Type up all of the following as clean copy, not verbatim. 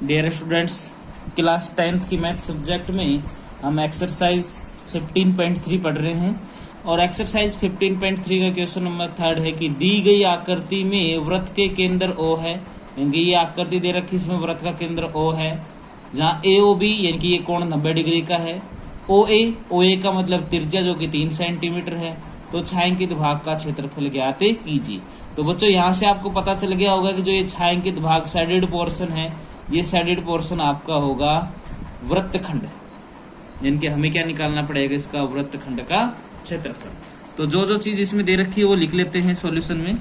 Dear students, class 10th की math subject में हम एक्सरसाइज 15.3 पढ़ रहे हैं और एक्सरसाइज 15.3 का क्वेश्चन नंबर 3 है कि दी गई आकृति में वृत्त के केंद्र O है, यानी कि ये आकृति दे रखी, इसमें वृत्त का केंद्र O है, जहाँ AOB यानी कि ये कोण 90 डिग्री का है। OA का मतलब त्रिज्या जो कि 3 सेंटीमीटर है। तो छायांकित भाग का क्षेत्रफल ज्ञात कीजिए। तो बच्चों यहाँ से आपको पता चल गया होगा कि जो ये छायांकित भाग शेडेड पोर्शन है, ये शेडेड पोर्शन आपका होगा वृत्तखंड, यानी कि हमें क्या निकालना पड़ेगा, इसका वृत्तखंड का क्षेत्रफल। तो जो जो चीज इसमें दे रखी है वो लिख लेते हैं सॉल्यूशन में।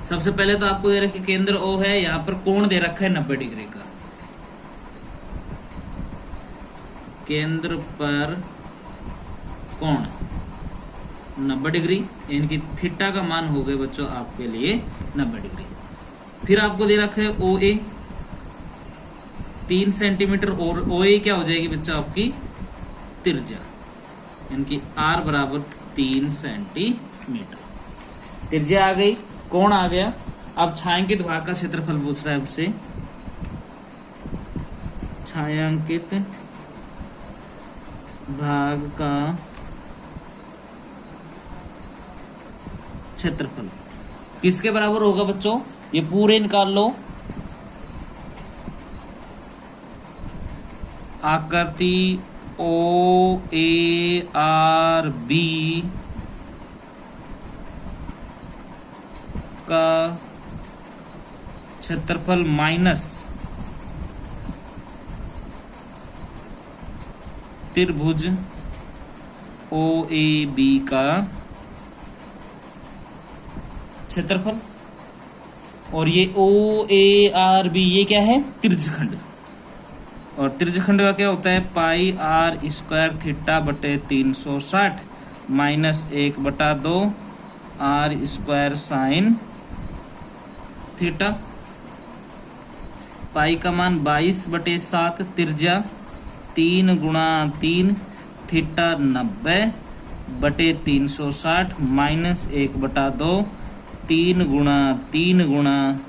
सबसे पहले तो आपको दे रखी केंद्र O है, यहाँ पर कोण दे रखा है 90 डिग्री का। केंद्र पर कोण 90 डिग्री, यानी कि थीटा का मान हो गए बच्चों आपके लिए 90 डिग्री। फिर आपको दे रखा है OA 3 सेंटीमीटर, और OA क्या हो जाएगी बच्चों आपकी त्रिज्या, यानी कि R बराबर 3 सेंटीमीटर। त्रिज्या आ गई, कोण आ गया। अब छायांकित भाग का क्षेत्रफल पूछ रहा है आपसे। छायांकित भाग का क्षेत्रफल किसके बराबर होगा बच्चों, ये पूरे निकाल लो। आकृति OARB का क्षेत्रफल माइनस त्रिभुज OAB का क्षेत्रफल, और ये OARB ये क्या है, त्रिज्यखंड। और त्रिज्यखंड का क्या होता है, पाई R स्क्वायर थीटा बटे 360 minus 1/2 R square sine theta. Pi का मान 22/7, त्रिज्या 3 गुणा 3, थीटा 90/360 माइनस 1/2, 3 गुणा 3 गुणा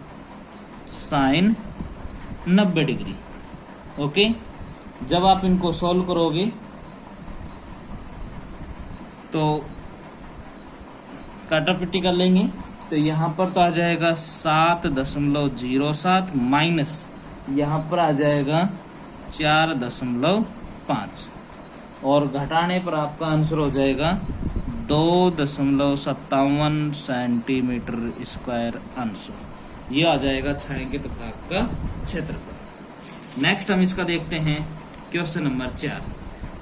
साइन 90 डिग्री। ओके, जब आप इनको सॉल्व करोगे तो काटापिटी कर लेंगे, तो यहाँ पर तो आ जाएगा 7.07 माइनस यहाँ पर आ जाएगा 4.5, और घटाने पर आपका आंसर हो जाएगा 2.57 सेंटीमीटर स्क्वायर आंसर। ये आ जाएगा छायांकित भाग का क्षेत्रफल। नेक्स्ट हम इसका देखते हैं क्वेश्चन नंबर 4।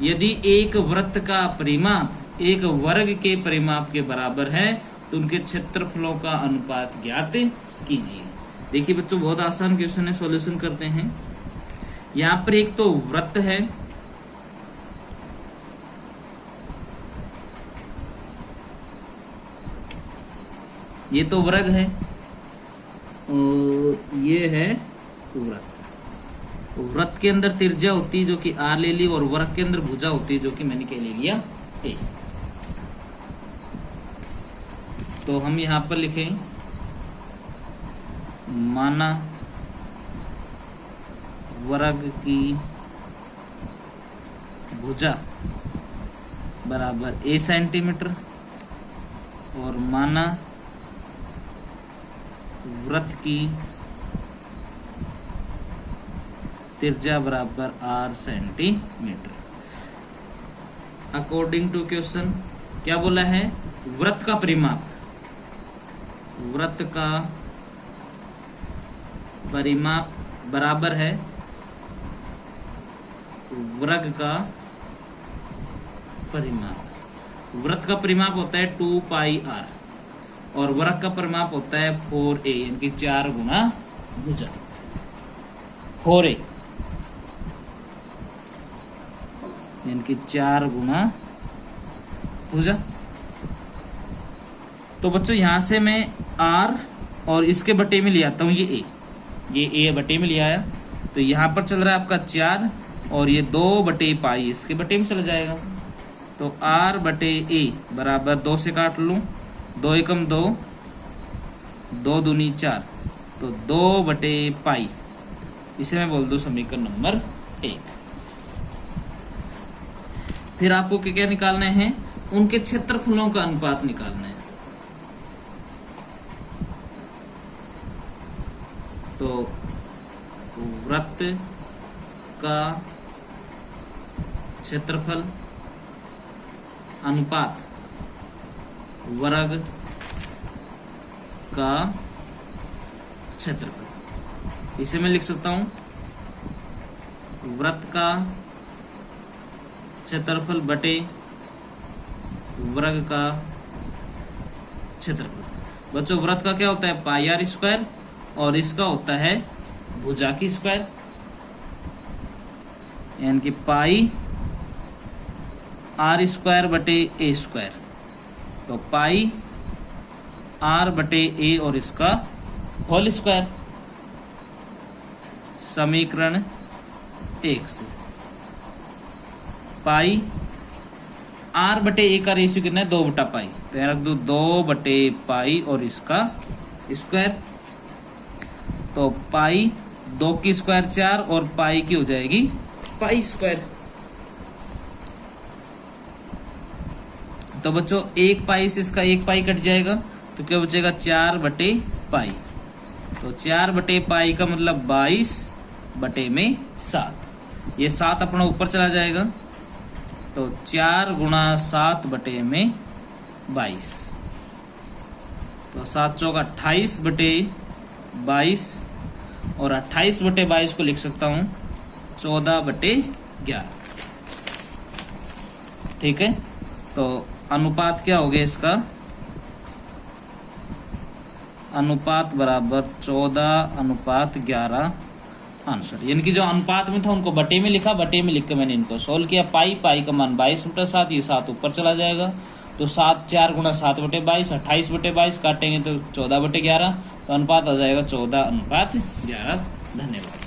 यदि एक वृत्त का परिमाप एक वर्ग के परिमाप के बराबर है तो उनके क्षेत्रफलों का अनुपात ज्ञात कीजिए। देखिए बच्चों, बहुत आसान क्वेश्चन है, सॉल्यूशन करते हैं। यहाँ पर एक तो वृत्त है, ये तो वर्ग है, और ये है वृत्त। वृत्त के अंदर त्रिज्या होती है जो कि R ले ली, और वर्ग के अंदर भुजा होती है जो कि मैंने क्या ले लिया A। तो हम यहां पर लिखें, माना वर्ग की भुजा बराबर A सेंटीमीटर, और माना वृत्त की त्रिज्या बराबर R centimetre. According to question क्या बोला है, वृत्त का परिमाप, वृत्त का परिमाप बराबर है वर्ग का परिमाप। वृत्त का परिमाप होता है 2 पाई R, और वर्ग का परिमाप होता है 4A, यानी कि 4 गुना भुजा 4A, यानी कि 4 गुना भुजा। तो बच्चों यहाँ से मैं R और इसके बटे में ले आता हूँ, ये A बटे में ले आया, तो यहाँ पर चल रहा है आपका 4, और ये 2/पाई इसके बटे में चला जाएगा। तो R/A बराबर 2 से काट लूँ, 2 एकम 2, 2 दूनी 4, तो 2/पाई, इसे मैं बोल दूं समीकरण नंबर 1। फिर आपको क्या निकालना है, उनके क्षेत्रफलों का अनुपात निकालना है। तो वृत्त का क्षेत्रफल अनुपात वर्ग का क्षेत्रफल, इसे मैं लिख सकता हूं वृत्त का क्षेत्रफल बटे वर्ग का क्षेत्रफल। बच्चों वृत्त का क्या होता है, पाई आर स्क्वायर, और इसका होता है भुजा की स्क्वायर, यानी कि पाई आर स्क्वायर बटे ए स्क्वायर। तो पाई आर बटे ए और इसका होल स्क्वायर, समीकरण 1 से पाई आर बटे ए का रेशियो कितना है, 2/पाई, तो यहाँ रख दो 2/पाई और इसका स्क्वायर। तो पाई 2 की स्क्वायर 4 और पाई की हो जाएगी पाई स्क्वायर। तो बच्चों 1 पाई से इसका 1 पाई कट जाएगा, तो क्या बचेगा 4/पाई। तो 4/पाई का मतलब 22/7, ये 7 अपना ऊपर चला जाएगा, तो 4 × 7/22, तो 7 चौका 28/22, और 28/22 को लिख सकता हूं 14/11। ठीक है, तो अनुपात क्या हो गया इसका, अनुपात बराबर 14/11 आंसर। यानी कि जो अनुपात में था उनको बटे में लिखा, बटे में लिख के मैंने इनको सोल्व किया। पाई का मान 22/7, ये 7 ऊपर चला जाएगा, तो 4 × 7/22, 28/22 काटेंगे तो 14/11, तो अनुपात आ जाएगा 14/11। धन्यवाद।